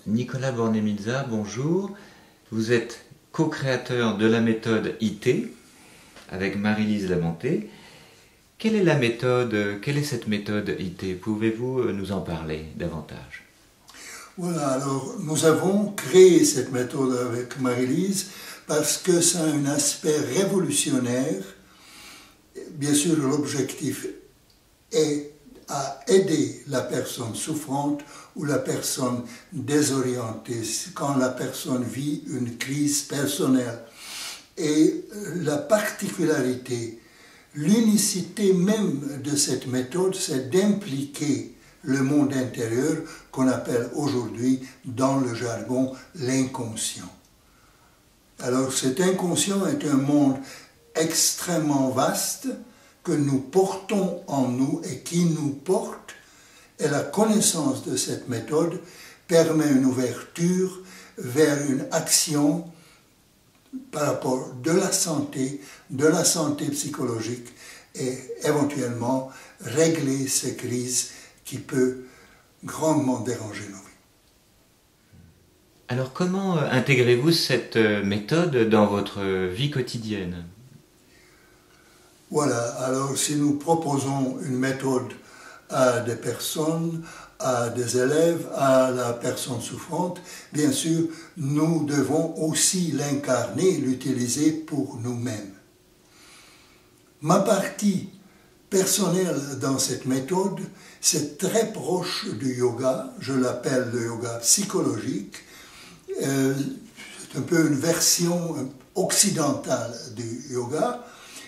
Nicolas Bornemisza, bonjour. Vous êtes co-créateur de la méthode IT avec Marie-Lise Lamonté. Quelle est cette méthode IT? Pouvez-vous nous en parler davantage? Voilà, alors nous avons créé cette méthode avec Marie-Lise parce que ça a un aspect révolutionnaire. Bien sûr, l'objectif est à aider la personne souffrante ou la personne désorientée quand la personne vit une crise personnelle. Et la particularité, l'unicité même de cette méthode, c'est d'impliquer le monde intérieur qu'on appelle aujourd'hui, dans le jargon, l'inconscient. Alors cet inconscient est un monde extrêmement vaste que nous portons en nous et qui nous porte, et la connaissance de cette méthode permet une ouverture vers une action par rapport de la santé psychologique et éventuellement régler ces crises qui peuvent grandement déranger nos vies. Alors comment intégrez-vous cette méthode dans votre vie quotidienne? Voilà, alors si nous proposons une méthode à des personnes, à des élèves, à la personne souffrante, bien sûr, nous devons aussi l'incarner, l'utiliser pour nous-mêmes. Ma partie personnelle dans cette méthode, c'est très proche du yoga, je l'appelle le yoga psychologique. C'est un peu une version occidentale du yoga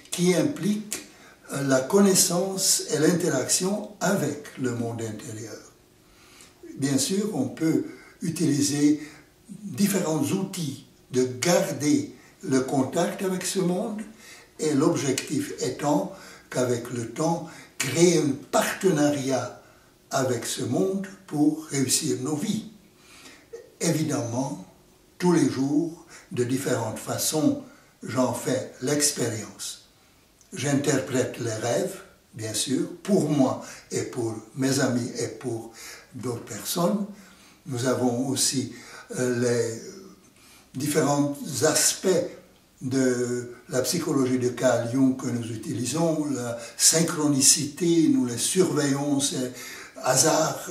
qui implique la connaissance et l'interaction avec le monde intérieur. Bien sûr, on peut utiliser différents outils de garder le contact avec ce monde, et l'objectif étant qu'avec le temps, créer un partenariat avec ce monde pour réussir nos vies. Évidemment, tous les jours, de différentes façons, j'en fais l'expérience. J'interprète les rêves, bien sûr, pour moi et pour mes amis et pour d'autres personnes. Nous avons aussi les différents aspects de la psychologie de Carl Jung que nous utilisons, la synchronicité, nous les surveillons, ces hasards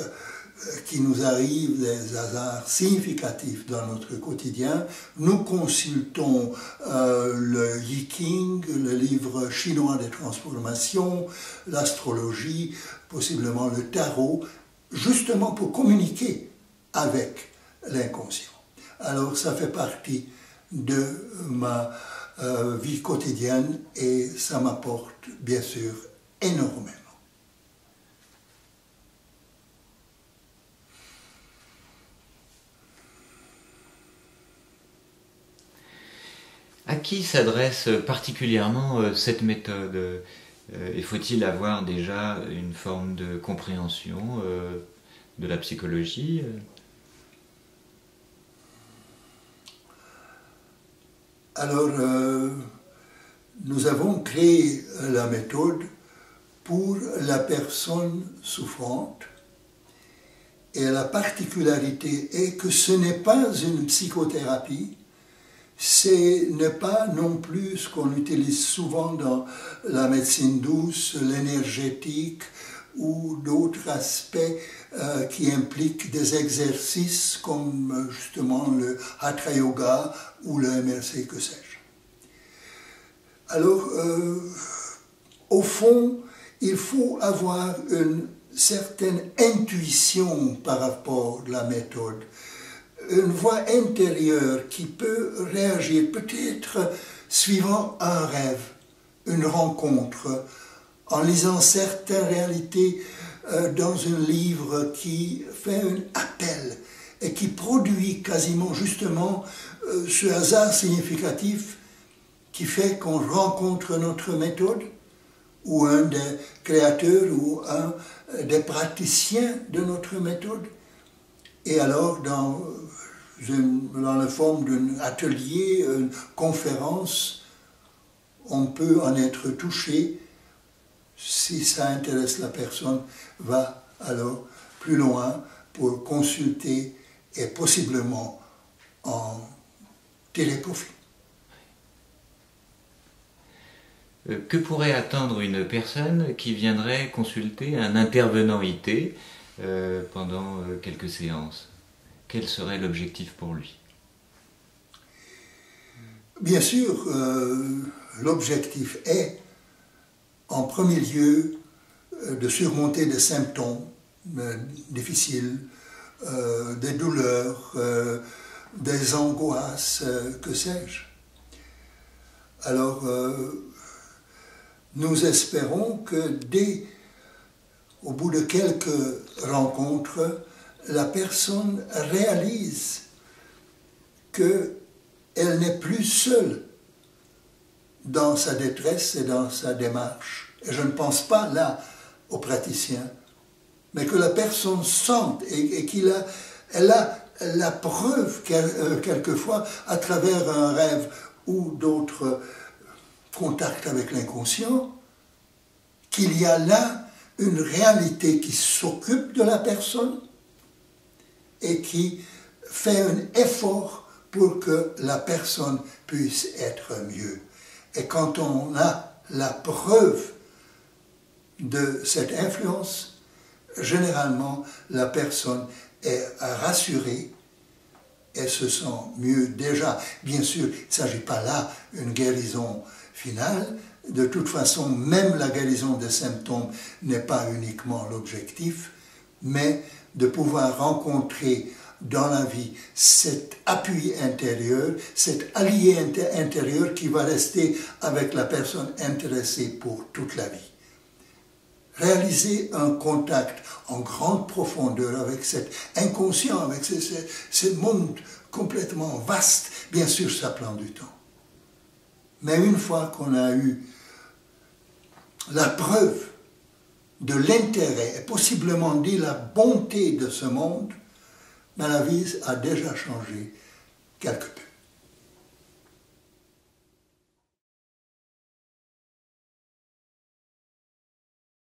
qui nous arrivent, des hasards significatifs dans notre quotidien. Nous consultons le I Ching, le livre chinois des transformations, l'astrologie, possiblement le tarot, justement pour communiquer avec l'inconscient. Alors ça fait partie de ma vie quotidienne et ça m'apporte bien sûr énormément. À qui s'adresse particulièrement cette méthode? Et faut-il avoir déjà une forme de compréhension de la psychologie? Alors, nous avons créé la méthode pour la personne souffrante, et la particularité est que ce n'est pas une psychothérapie, ce n'est pas non plus ce qu'on utilise souvent dans la médecine douce, l'énergétique ou d'autres aspects qui impliquent des exercices comme justement le Hatha Yoga ou le MRC, que sais-je. Alors, au fond, il faut avoir une certaine intuition par rapport à la méthode, une voix intérieure qui peut réagir peut-être suivant un rêve, une rencontre, en lisant certaines réalités dans un livre qui fait un appel et qui produit quasiment justement ce hasard significatif qui fait qu'on rencontre notre méthode, ou un des créateurs ou un des praticiens de notre méthode. Et alors, dans la forme d'un atelier, une conférence, on peut en être touché. Si ça intéresse la personne, va alors plus loin pour consulter et possiblement en tirer profit. Que pourrait attendre une personne qui viendrait consulter un intervenant IT pendant quelques séances? Quel serait l'objectif pour lui? Bien sûr, l'objectif est, en premier lieu, de surmonter des symptômes difficiles, des douleurs, des angoisses, que sais-je. Alors, nous espérons que au bout de quelques rencontres, la personne réalise qu'elle n'est plus seule dans sa détresse et dans sa démarche. Et je ne pense pas là aux praticiens, mais que la personne sente et elle a la preuve quelquefois à travers un rêve ou d'autres contacts avec l'inconscient, qu'il y a là une réalité qui s'occupe de la personne et qui fait un effort pour que la personne puisse être mieux. Et quand on a la preuve de cette influence, généralement la personne est rassurée et se sent mieux déjà. Bien sûr, il ne s'agit pas là d'une guérison finale. De toute façon, même la guérison des symptômes n'est pas uniquement l'objectif, mais de pouvoir rencontrer dans la vie cet appui intérieur, cet allié intérieur qui va rester avec la personne intéressée pour toute la vie. Réaliser un contact en grande profondeur avec cet inconscient, avec ce monde complètement vaste, bien sûr ça prend du temps. Mais une fois qu'on a eu la preuve de l'intérêt et possiblement dit la bonté de ce monde, mais la vie a déjà changé quelque temps.